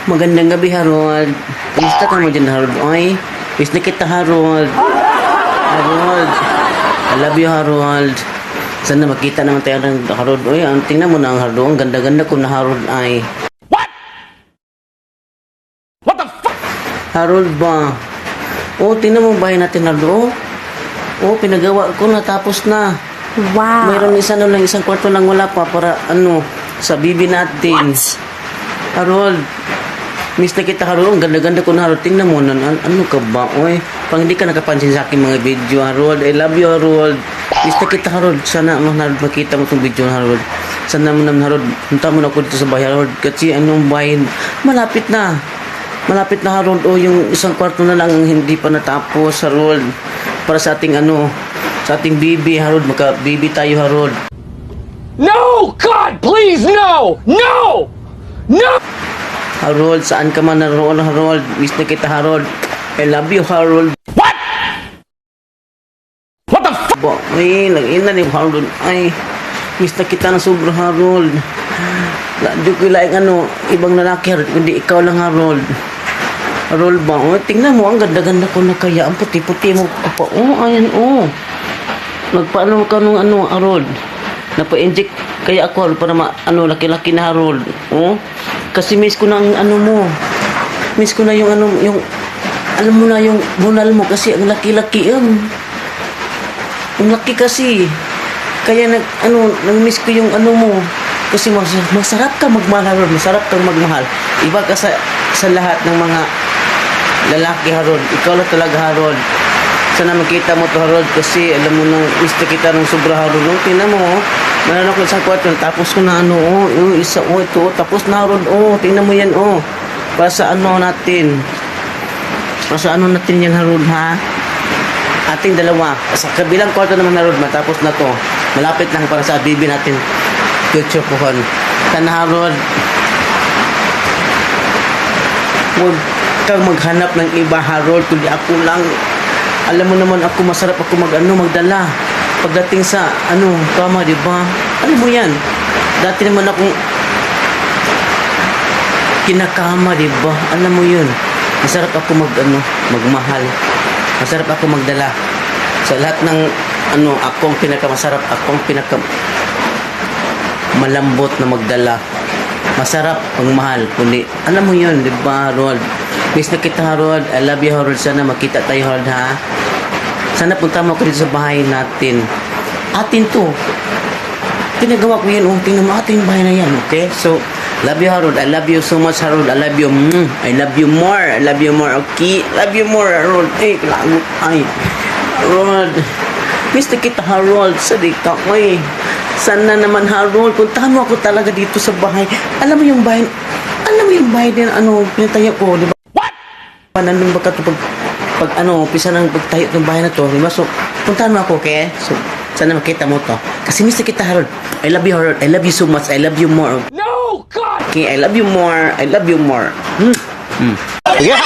Magandang gabi, Harold. Kumusta ka mo dyan, Harold? Oy, miss na kita, Harold. Harold. I love you, Harold. Sana makita naman tayo ng Harold. Oy, tingnan mo na ang Harold. Ang ganda-ganda ko na Harold ay. What the fuck? Harold ba? Oh, tingnan mo bahay natin, Harold. Oh, pinagawa ko na, tapos na. Wow. Mayroon isang kwarto lang wala pa para sa bibi natin. What? Harold, miss na kita, Harold. Ang ganda-ganda ko na, Harold. Tingnan mo na, ano ka ba? Oy, pang hindi ka nakapansin sa aking mga video, Harold. I love you, Harold. Miss na kita, Harold. Sana, Harold, makita mo itong video, Harold. Sana mo naman, Harold. Punta mo na ako dito sa bahay, Harold. Kasi anong bahay, malapit na. Malapit na, Harold. O, yung isang kwarto na lang ang hindi pa natapos, Harold. Para sa ating sa ating bibi, Harold. Maka-bibi tayo, Harold. No! God, please, no! No! No! Harold, saan ka man naroon, Harold? Miss na kita, Harold. I love you, Harold. What? What the fuck? Ay, nag-ina ni Harold. Ay, miss na kita ng sobra, Harold. Di ko ilaing ibang lalaki, Harold. Hindi ikaw lang, Harold. Harold ba? Oh, tingnan mo, ang ganda-ganda ko na kaya. Ang puti-puti mo. Apa, ayan, Nagpaano ka nung Harold? Napa-inject kaya ako, Harold, para laki-laki na, Harold. Oh, kasi miss ko na ang mo. Miss ko na yung alam mo na yung bunal mo kasi ang laki-laki yan. Ang laki kasi. Kaya nag-miss ko yung mo. Kasi masarap ka magmahal, Harold. Masarap kang magmahal. Iba ka sa lahat ng mga lalaki, Harold. Ikaw lang talaga, Harold. Sana makita mo to, Harold, kasi alam mo nang miss na kita ng sobra, Harold. Oh, tingnan mo, meron ako isang kwarto. Tapos ko na ito, tapos na, Harold. Tingnan mo yan, Para sa natin. Para sa natin yan, Harold, ha? Ating dalawa. Sa kabilang kwarto naman, Harold, matapos na to. Malapit lang para sa bibi natin. Future pohon. Sana, Harold, huwag kang maghanap ng iba, Harold, kundi ako lang. Alam mo naman ako, masarap ako magdala. Pagdating sa kama, di ba? Alam mo yan. Dati naman akong kinakama, di ba? Alam mo yun. Masarap ako magmahal. Masarap ako magdala. Sa lahat ng akong pinakamasarap, akong malambot na magdala. Masarap magmahal. Kundi, alam mo yun, di ba, Harold? Miss na kita, Harold. I love you, Harold. Sana makita tayo, Harold, ha? Sana punta mo ako dito sa bahay natin. Atin to. Pinagawa ko yan. Tingnan mo, atin yung bahay na yan, okay? So, love you, Harold. I love you so much, Harold. I love you. I love you more. I love you more, okay? Love you more, Harold. Harold. Miss na kita, Harold. Sadika ko, Sana naman, Harold. Puntahan mo ako talaga dito sa bahay. Alam mo yung bahay din, pinatayo ko, di ba? Nandun ba ka ito pisa ng pagtayo ng bahay na to, di ba? So, puntahan mo ako, okay? So, sana makita mo to. Kasi miss na kita, Harold. I love you, Harold. I love you so much. I love you more. No! God! Okay, I love you more. I love you more. Yeah!